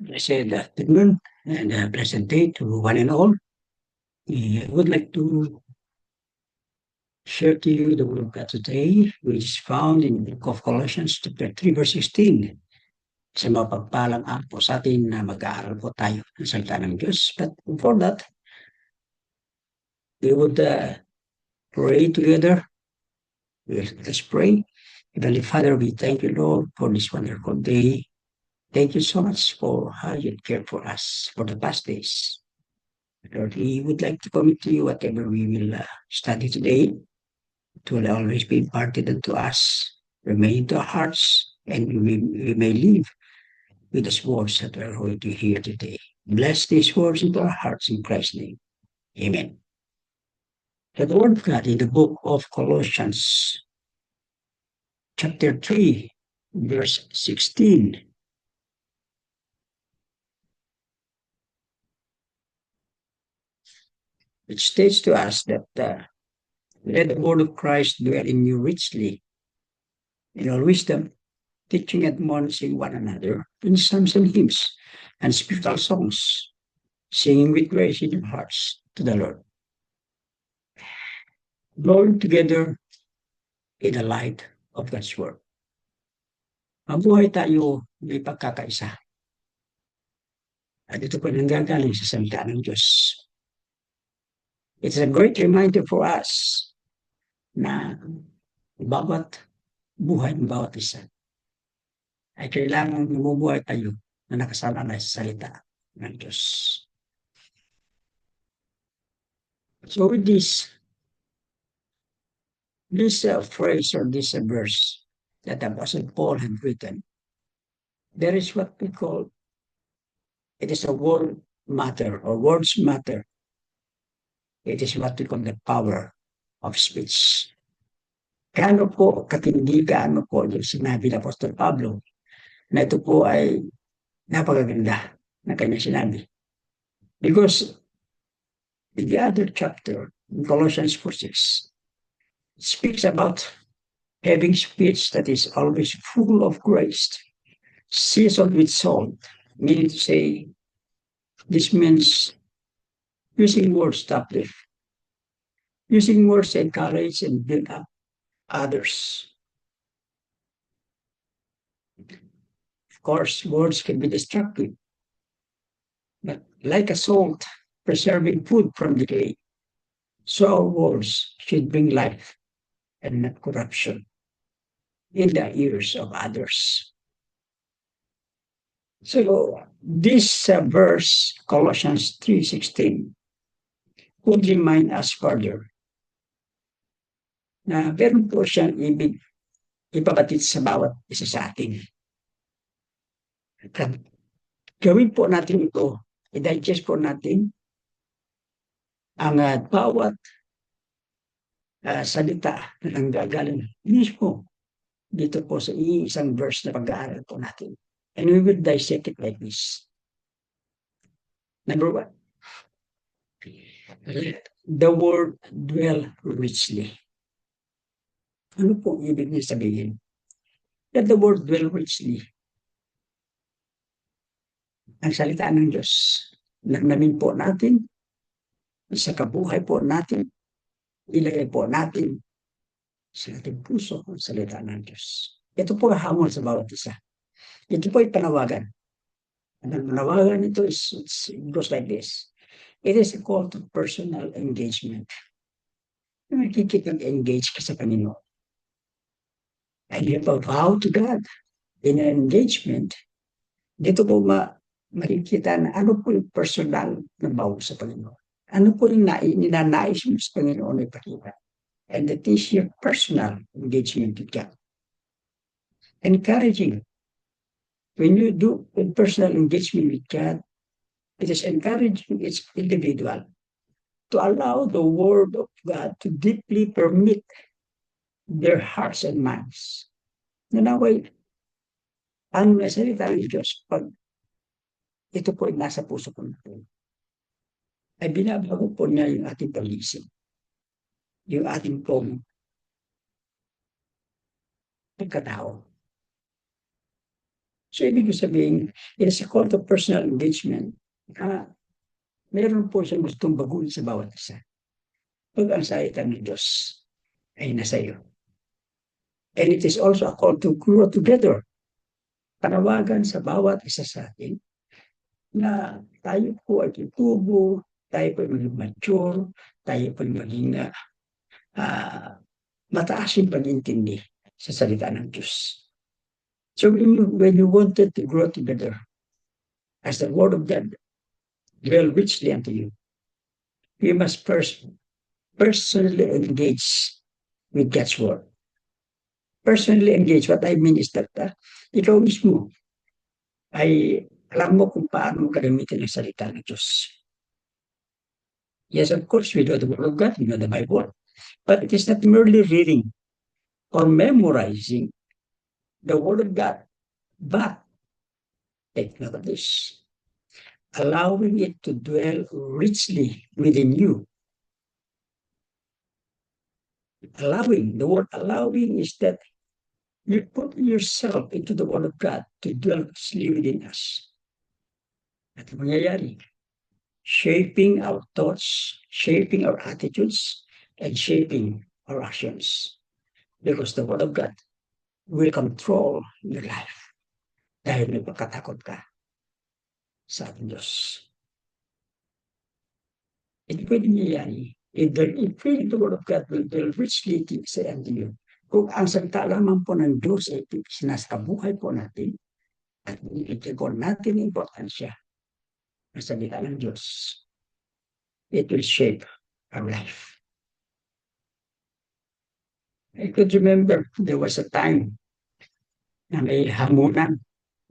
Blessed afternoon and a blessed day to one and all. I would like to share to you the word of God today, which is found in the book of Colossians chapter 3, verse 16. Sa mapagpalang po sa atin na mag-aaral po tayo ng salita ng Diyos. But before that, we would pray together. Let's pray. Heavenly Father, we thank you, Lord, for this wonderful day. Thank you so much for how you care for us for the past days. Lord, we would like to commit to you whatever we will study today. It will always be imparted unto us, remain to our hearts, and we may live with these words that we are going to hear today. Bless these words into our hearts in Christ's name. Amen. The word of God in the book of Colossians, chapter 3, verse 16. It states to us that let the word of Christ dwell in you richly, in all wisdom, teaching and admonishing one another in psalms and hymns and spiritual songs, singing with grace in your hearts to the Lord. Growing together in the light of God's word. Mabuhay tayo may pagkakaisa. At ito po nanggagaling sa salita ng Diyos. It's a great reminder for us na bawat buhay ng bawat isa ay kailangan mabubuhay tayo na nakasama na sa salita ng Diyos. So with this phrase or this verse that Apostle Paul had written, there is what we call, it is a word matter or words matter. It is what we call the power of speech. Gaano po katindi, gaano po yung sinabi ng Apostol Pablo na ito po ay napakaganda na kanya sinabi. Because in the other chapter, in Colossians 4:6, it speaks about having speech that is always full of grace, seasoned with salt, meaning to say, this means using words to uplift, using words to encourage and build up others. Of course, words can be destructive, but like a salt preserving food from decay, so our words should bring life and not corruption in the ears of others. So this verse, Colossians 3:16, would remind us further na meron po siyang ibig ipabatid sa bawat isa sa atin. At gawin po natin ito, i-digest po natin ang bawat salita na nanggagaling mismo dito po sa isang verse na pag-aaral po natin. And we will dissect it like this. Number 1, let the word dwell richly. Ano po ibig niya sabihin? Let the word dwell richly. Ang salita ng Diyos, namin po natin, sa kabuhay po natin, ilagay po natin sa ating puso ang salita ng Diyos. Ito po hamon sa bawat isa. Ito po ay panawagan. Ang panawagan nito it goes like this. It is a call to personal engagement. Nakikipag-engage ka sa Panginoon. And you have a vow to God. In an engagement, dito po makikita na ano po yung personal na vow sa Panginoon. Ano po yung ninanais mo sa Panginoon ay pakita. And that is your personal engagement with God. Encouraging. When you do a personal engagement with God, it is encouraging each individual to allow the Word of God to deeply permeate their hearts and minds. Nanaway, ang salita ng Diyos, pag ito po ay nasa puso ko natin, ay binabago po niya yung ating pag-iisip, yung ating pong pagkatao. So, ibig sabihin, it is a call to personal engagement. Meron po siyang gustong baguhin sa bawat isa. Pag ang salita ng Diyos ay nasa iyo. And it is also a call to grow together. Panawagan sa bawat isa sa atin na tayo po ay tutubo, tayo po ay maging mature, tayo po ay maging mataas yung pag-intindi sa salita ng Diyos. So when you wanted to grow together, as the Word of God dwell richly unto you, you must first personally engage with God's Word. Personally engage, what I mean is that ikaw mismo ay alam mo kung paano mo gagamitin ang salita ng Diyos. Yes, of course, we know the Word of God, we know the Bible, but it is not merely reading or memorizing the Word of God, but take note of this, allowing it to dwell richly within you. Allowing, the word allowing is that you put yourself into the Word of God to dwell richly within us. At mangyayari, shaping our thoughts, shaping our attitudes, and shaping our actions. Because the Word of God will control your life. Dahil nagpakatakot ka sa ating Diyos. Ito pwede nangyayari. If the Word of God will richly say unto you, kung ang salita lamang po ng Diyos ay sinasabuhay po natin at itigon natin ang importansya ng salita ng Diyos, it will shape our life. I could remember there was a time na may hamunan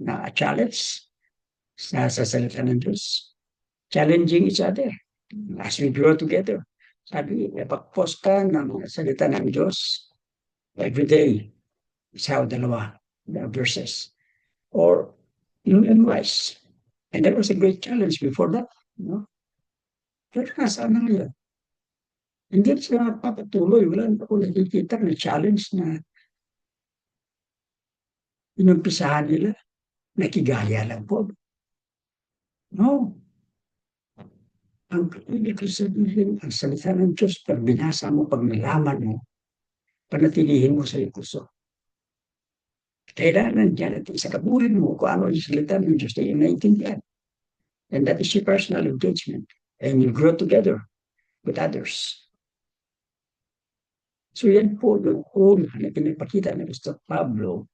na challenge sa salita ng Diyos. Challenging each other as we grow together. Sabi, pag-post ka ng salita ng Diyos every day, isaw dalawa na verses. Or memorize. And that was a great challenge before that. No? Pero nasaan na ngayon? Hindi siya papatuloy. Wala na ako nakikita na challenge na inumpisahan nila. Nakigaya lang po. No. Ang ibig sabihin, ang salita ng Diyos, pag binasa mo, pag nalaman mo, panatilihin mo sa iyong puso. Kailangan dyan at sa kabuhin mo kung ano yung salita ng Diyos na yung naiintindihan. And that is your personal engagement. And you grow together with others. So yan po yung una na pinapakita ng Gusto Pablo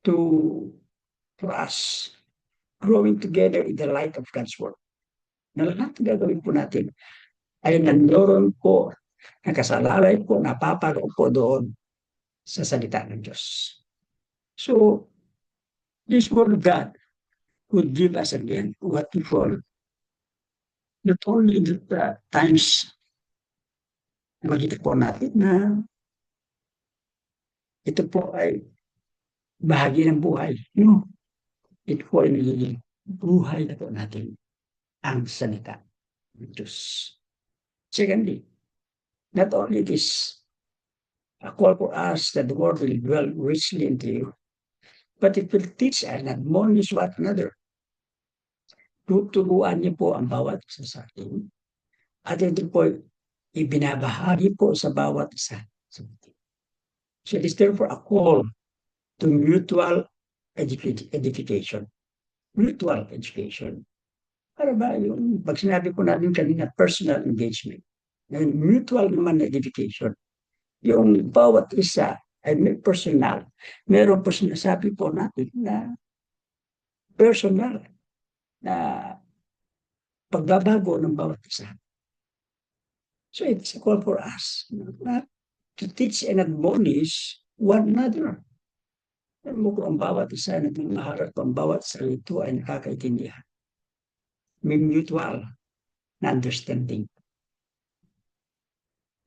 to us, growing together in the light of God's Word. Na lahat na gagawin po natin ay nandoon po, nakasalalay po, napaparoon po doon sa salita ng Diyos. So, this Word of God would give us again what we call not only the times na makita po natin na ito po ay bahagi ng buhay. No, ito po ay nagiging buhay na po natin ang salita ng Diyos. Secondly, not only this, a call for us that the Word will dwell richly into you, but it will teach and admonish one another. Tuturuan niyo po ang bawat isa sa atin. At ito po ibinabahagi po sa bawat isa sa atin. So it is therefore a call to mutual edification. Mutual education. Para ba yung pag sinabi ko natin kanina personal engagement, yung mutual naman na edification, yung bawat isa ay may personal. Meron po sinasabi po natin na personal na pagbabago ng bawat isa. So it's a call for us to teach and admonish one another. Alam mo kung ang bawat isa na maharap ang bawat salito ay nakakaintindihan. May mutual na understanding.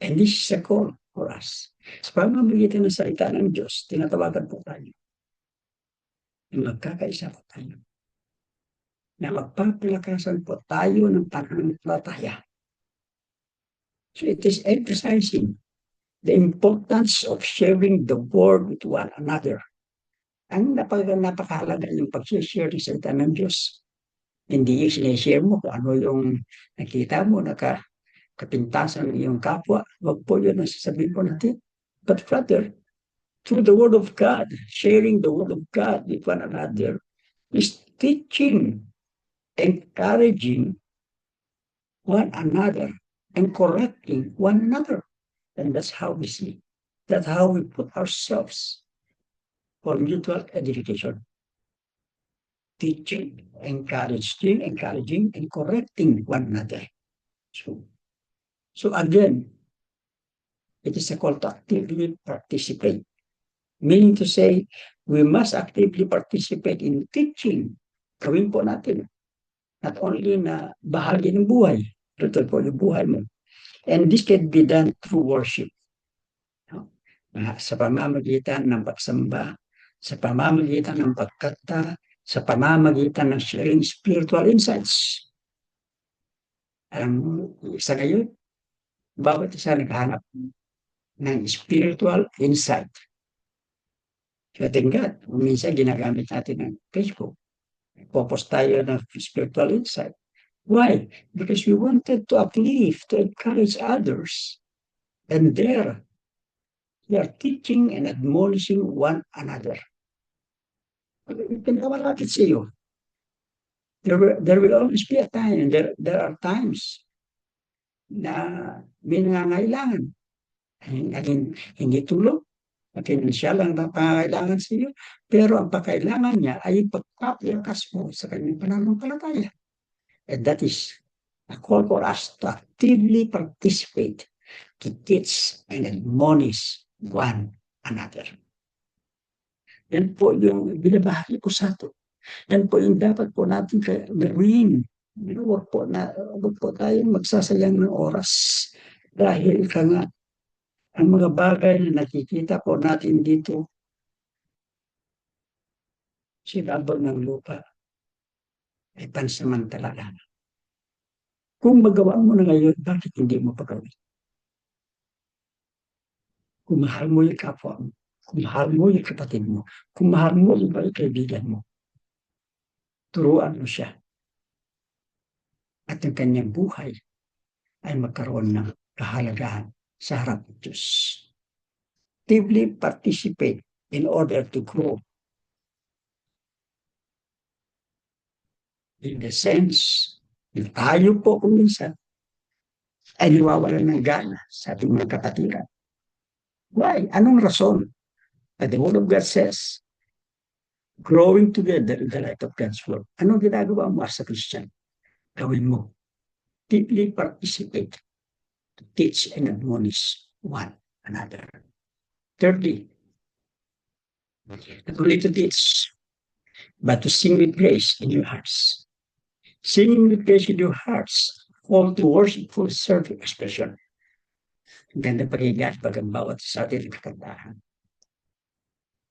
And this is a call for us. Sa pamamagitan ng salita ng Diyos, tinatawagan po tayo na magkakaisa po tayo. Na magpapalakasan po tayo ng pananampalataya. So it is emphasizing the importance of sharing the word with one another. Ang napakahalaga yung pag-share ng salita ng Diyos. Hindi yung sinishare mo kung ano yung nakita mo, kapintasan ng iyong kapwa. Huwag po yun ang sasabihin po natin. But rather, through the Word of God, sharing the Word of God with one another, is teaching, encouraging one another, and correcting one another. And that's how we see. That's how we put ourselves for mutual edification. Teaching, encouraging, and correcting one another. So again, it is a call to actively participate. Meaning to say, we must actively participate in teaching. Gawin po natin. Not only na bahagi ng buhay, ito po yung buhay mo. And this can be done through worship. Sa pamamagitan ng pagsamba, sa pamamagitan ng pagkata, sa pamamagitan ng sharing spiritual insights. Alam mo, isa ngayon, bawat isa naghahanap ng spiritual insight. So thank God, minsan ginagamit natin ng Facebook. Popost tayo ng spiritual insight. Why? Because we wanted to uplift, to encourage others. And there, we are teaching and admonishing one another. Pinamalapit sa iyo. There will always be a time, and there are times na may nangangailangan. Hindi tulog, financial lang ang pangangailangan sa iyo, pero ang pangailangan niya ay pagpapayakas mo sa kanyang pananampalataya. And that is a call for us to actively participate, to teach and admonish one another. Yan po yung binabahagi ko sa ito. Yan po yung dapat po natin gawin. Huwag po tayong magsasayang ng oras. Dahil nga, ang mga bagay na nakikita po natin dito, sinabag ng lupa, ay pansamantala lang. Kung magawa mo na ngayon, bakit hindi mo pagawin? Kung mahal mo yung kapwa mo, kung mahal mo yung kapatid mo, kung mahal mo yung kaibigan mo, turuan mo siya. At ang kanyang buhay ay magkaroon ng kahalagahan sa harap ng Diyos. Actively participate in order to grow. In the sense, tayo po kung minsan ay nawawalan ng gana sa ating mga kapatiran. Why? Anong rason? But the Word of God says, growing together in the light of God's Word. Anong ginagawa mo as a Christian? Gawin mo. Deeply participate to teach and admonish one another. Thirdly, not only to teach, but to sing with grace in your hearts. Singing with grace in your hearts, call to worshipful serving expression. Ang ganda pakigat pag ang bawat sa atin kakantahan.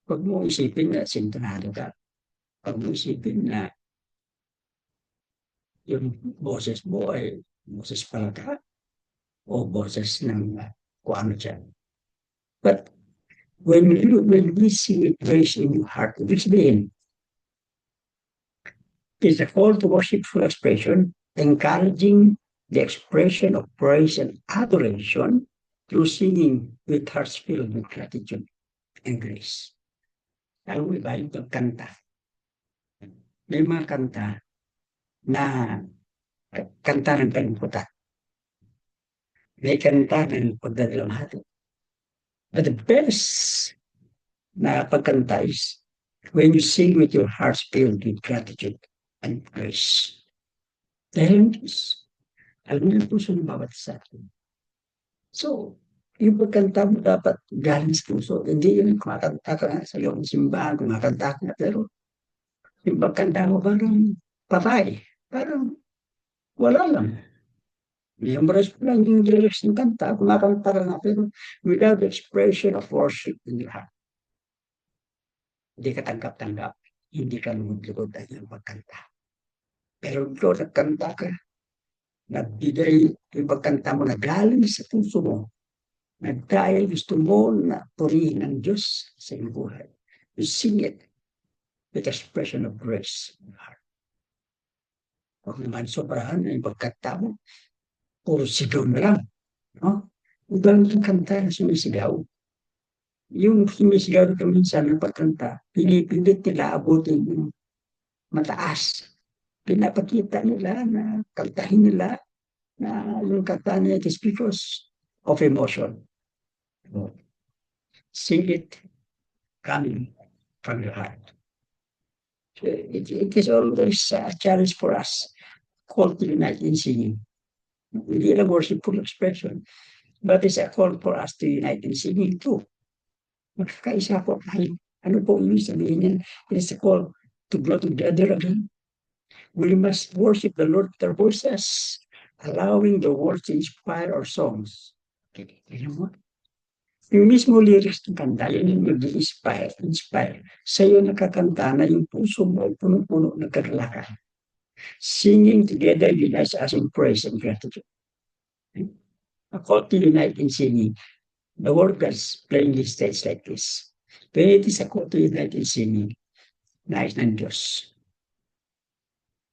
Huwag mo isipin na sintonado ka. Huwag mo isipin na yung boses mo ay boses palaka o boses ng kung ano dyan. But when we sing with grace in your heart, which means is a call to worshipful expression, encouraging the expression of praise and adoration through singing with hearts filled with gratitude and grace. Alam mo ba yung pagkanta? May mga kanta na kanta ng kalungkutan. May kanta ng pagdadalamhati. But the best na pagkanta is when you sing with your hearts filled with gratitude and grace. Dahil Diyos, alam niyo puso ng bawat isa atin. So, yung pagkanta mo dapat galing sa puso. Hindi yung kumakanta ka sa iyong simbahan, kumakanta ka, pero yung pagkanta mo parang patay. Parang wala lang. Memorize ko lang yung lyrics ng kanta, kumakanta ka nga, pero without the expression of worship in your heart. Hindi ka tanggap-tanggap. Hindi ka lumod-lumod ang iyong pagkanta. Pero ikaw nagkanta ka, nagbigay yung pagkanta mo na galing sa puso mo, na dahil gusto mo na purihin ng Diyos sa iyong buhay. You sing it with expression of grace. Huwag naman sobrahan yung pagkanta mo. Puro sigaw na lang. No? Ibang kanta na sumisigaw. Yung sumisigaw ito minsan ng pagkanta, pinipilit nila abutin yung mataas. Pinapakita nila na kantahin nila na yung kanta niya it is because of emotion. Sing it coming from your heart. So it is always a challenge for us, call to unite in singing. Hindi lang worshipful expression, but it's a call for us to unite in singing too. Magkakaisa po tayo. Ano po ibig sabihin niya? It is a call to grow together again. We must worship the Lord with our voices, allowing the words to inspire our songs. Okay, mo? Yung mismo lyrics ng kanta, yun yung inspire. Sa'yo nakakanta na yung puso mo puno-puno ng kagalakan. Singing together unites us in praise and gratitude. A call to unite in singing. The word God's plainly states like this. When it is a call to unite in singing, nais ng Diyos.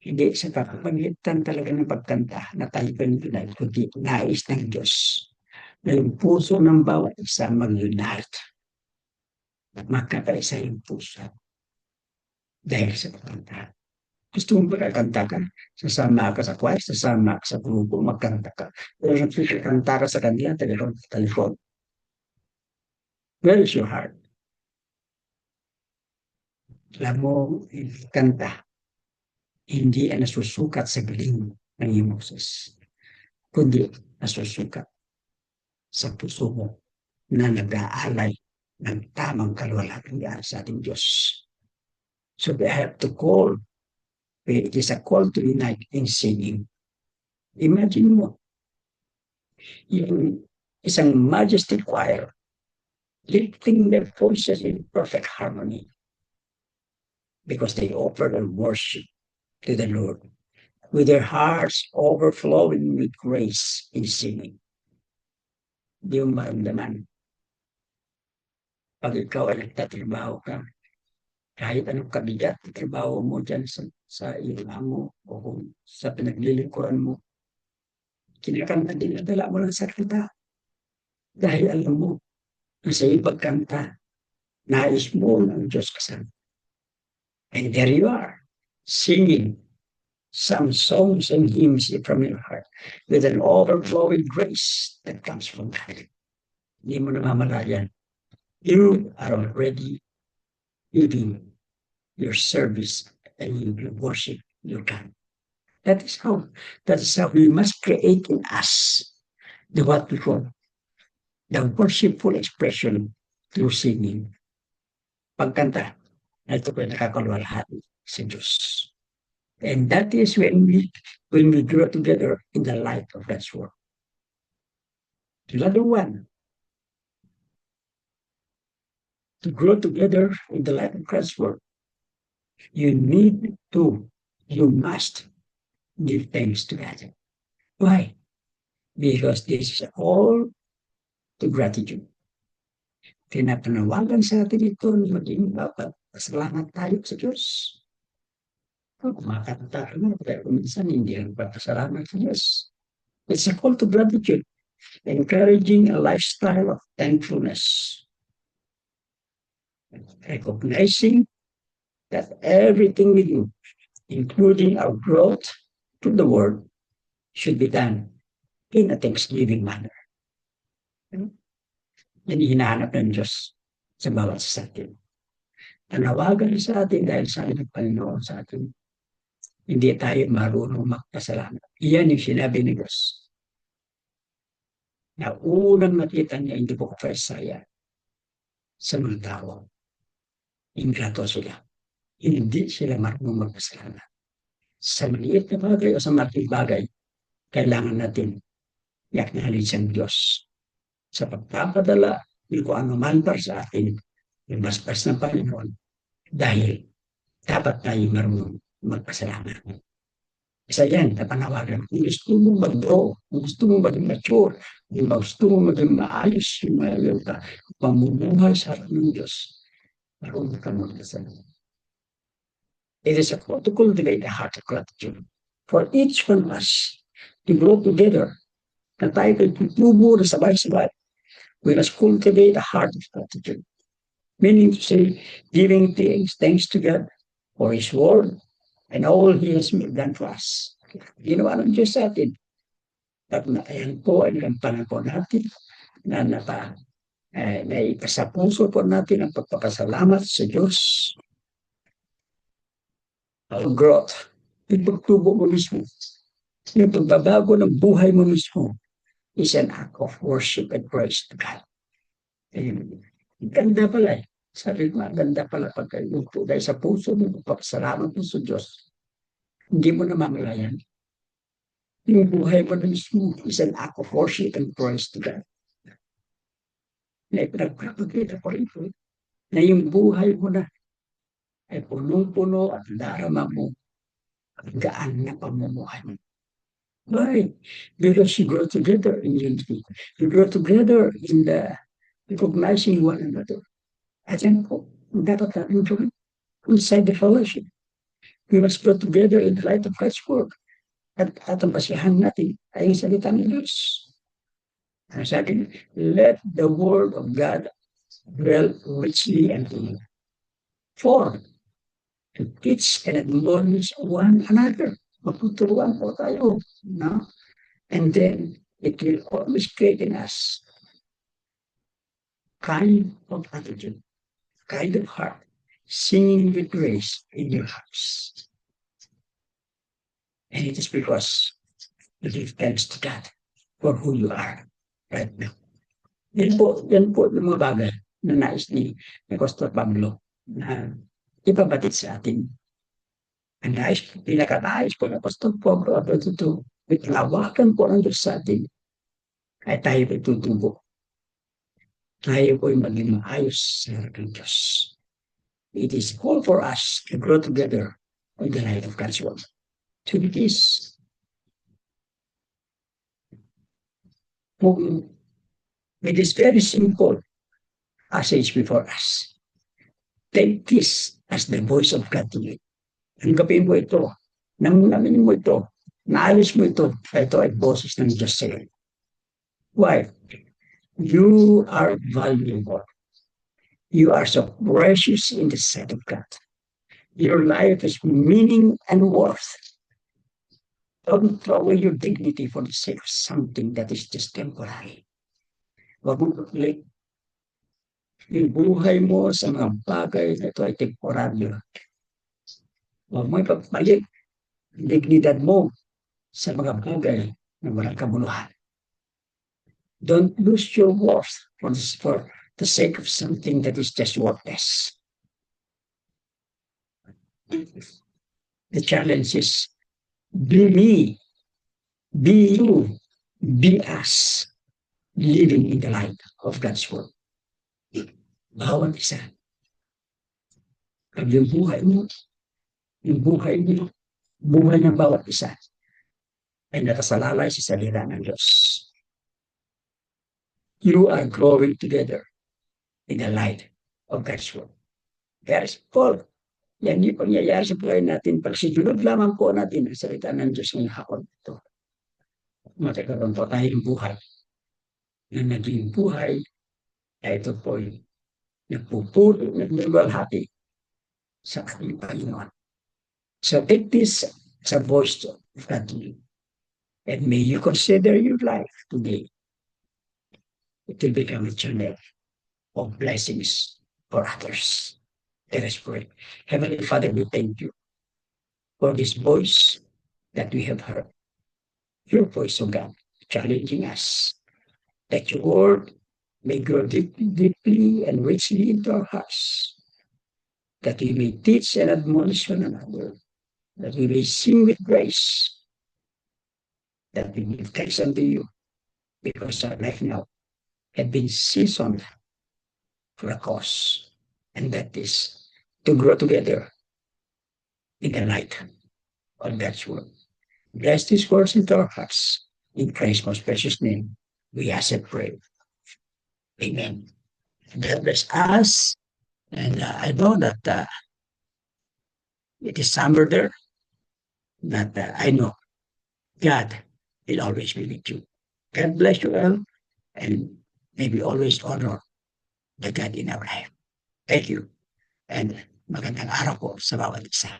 Hindi sa kapamagitan talaga ng pagkanta na tayo unite, kundi nais ng Diyos na yung puso ng bawat isa mag-unite. Magkakaisa yung puso. Dahil sa pagkanta. Gusto mo ba kakanta ka? Sasama ka sa choir, sasama ka sa grupo, magkanta ka. Pero nakikanta ka sa kanila, telefon. Where is your heart? Alam mo, kanta, hindi ang nasusukat sa galing ng iyong Moses, kundi nasusukat sa puso mo na nag-aalay ng tamang kalwalhatian sa ating Diyos. So we have to call. It is a call to unite in singing. Imagine mo, yung isang majesty choir lifting their voices in perfect harmony because they offer their worship to the Lord with their hearts overflowing with grace in singing. Di mo maramdaman. Pag ikaw ay nagtatrabaho ka, kahit anong kabigat na trabaho mo dyan sa iyong amo o sa pinaglilingkuran mo, kinakanta din nadala mo lang sa kanta. Dahil alam mo, na sa iyong pagkanta, nais mo ng Diyos kasama. And there you are, singing some songs and hymns from your heart with an overflowing grace that comes from God. Hindi mo namamalayan. You are already giving your service and you worship your God. That is how we must create in us what we call the worshipful expression through singing. Pagkanta, na ito po nakakalwalhati sa Diyos. And that is when we grow together in the light of God's word. Another one, to grow together in the light of God's word, you must give thanks to God. Why? Because this is all to gratitude. Pinapanawagan sa atin ito na maging pasalamat tayo sa Diyos. Kumakanta na, pero minsan hindi ang papasalamat sa Diyos. It's a call to gratitude, encouraging a lifestyle of thankfulness. Recognizing that everything we do, including our growth to the Word, should be done in a thanksgiving manner. Yan hinahanap ng Diyos sa bawat sa atin. Tanawagan sa atin dahil sa ating Panginoon sa atin. Hindi tayo marunong magpasalamat. Iyan yung sinabi ni Diyos. Na unang nakita niya hindi po kapasaya sa mga tao. Ingrato sila. Hindi sila marunong magpasalamat. Sa maliit na bagay o sa malaking bagay, kailangan natin i-acknowledge ang Diyos sa pagpapadala ng kung ano man para sa atin yung basbas ng Panginoon dahil dapat tayo marunong magpasalamat. Isa yan, napanawagan. Kung gusto mo mag-grow, kung gusto mo maging mature, kung gusto mo maging maayos yung pamumuhay sa harap ng Diyos, marunong ka magpasalamat. It is a call to cultivate a heart of gratitude for each one of us to grow together na tayo tutubo na sabay-sabay. We must cultivate a heart of gratitude. Meaning to say, giving thanks to God for His word and all He has done for us. Ginawa ng Diyos sa atin. At ayan po ay ang po natin na naipasapuso po natin ang pagpapasalamat sa Diyos. Ang growth, yung pagtubo mo mismo, yung pagbabago ng buhay mo mismo is an act of worship and praise to God. Ayun. Ganda pala eh. Sabi ko, ganda pala pagka yung tunay sa puso mo, pagpapasalamat mo sa Diyos. Hindi mo na mamalayan. Yung buhay mo na mismo is an act of worship and praise to God. Na ipinagpapagkita ko rin po, na yung buhay mo na ay punong-puno at darama mo ang gaan na pamumuhay mo. Why? Because you grow together in unity. You grow together in the recognizing one another. At yan po, dapat natin gawin inside the fellowship. We must grow together in the light of God's word. At ang basihan natin ay ang salita ng Diyos. Ang sabi, let the word of God dwell richly unto you. For to teach and admonish one another. Magtuturuan po tayo. No? And then, it will always create in us kind of attitude, kind of heart, singing with grace in your hearts. And it is because you give thanks to God for who you are right now. Yan po yung mga bagay na nais ni Pastor Pablo na ipabatid sa atin. Ang pinaka-nais po ng Pastor Pablo at ito, itlawakan po ng Diyos sa atin ay tayo ay tutubo. Tayo po ay maging maayos sa harap ng Diyos. It is all for us to grow together in the light of God's word. To do this, it is very simple passage before us. Take this as the voice of God to you. Tanggapin mo ito. Namin mo ito. Naayos mo ito. Ito ay boses ng Diyos sa iyo. Why? You are valuable. You are so precious in the sight of God. Your life has meaning and worth. Don't throw away your dignity for the sake of something that is just temporary. Huwag mo pagpalit yung buhay mo sa mga bagay na ito ay temporaryo. Huwag mo ipagpalit ang dignidad mo sa mga bagay na walang kabuluhan. Don't lose your worth for the sake of something that is just worthless. The challenge is be me, be you, be us, living in the light of God's word. Bawat isa. Pag yung buhay mo, buhay ng bawat isa, ay nakasalalay sa salita ng Diyos. You are growing together in the light of God's word. Kaya Paul, yan yung pangyayari sa buhay natin. Pag sinunod lamang po natin ang salita ng Diyos ng hapon ito, magkakaroon po tayong buhay na naging buhay ay ito po yung nagpupulo, nagluwalhati sa ating Panginoon. So take this as a voice of God to you. And may you consider your life today. It will become a channel of blessings for others. Let us pray. Heavenly Father, we thank you for this voice that we have heard. Your voice, O God, challenging us that your word may grow deeply and richly into our hearts, that we may teach and admonish one another, that we may sing with grace, that we give thanks unto you, because our life now had been seasoned for a cause, and that is to grow together in the light of God's word. Bless these words into our hearts. In Christ's most precious name, we ask and pray. Amen. God bless us. And I know that It is somewhere there that I know God will always be with you. God bless you all, and maybe always honor the God in our life. Thank you. And magandang araw po sa bawat isa.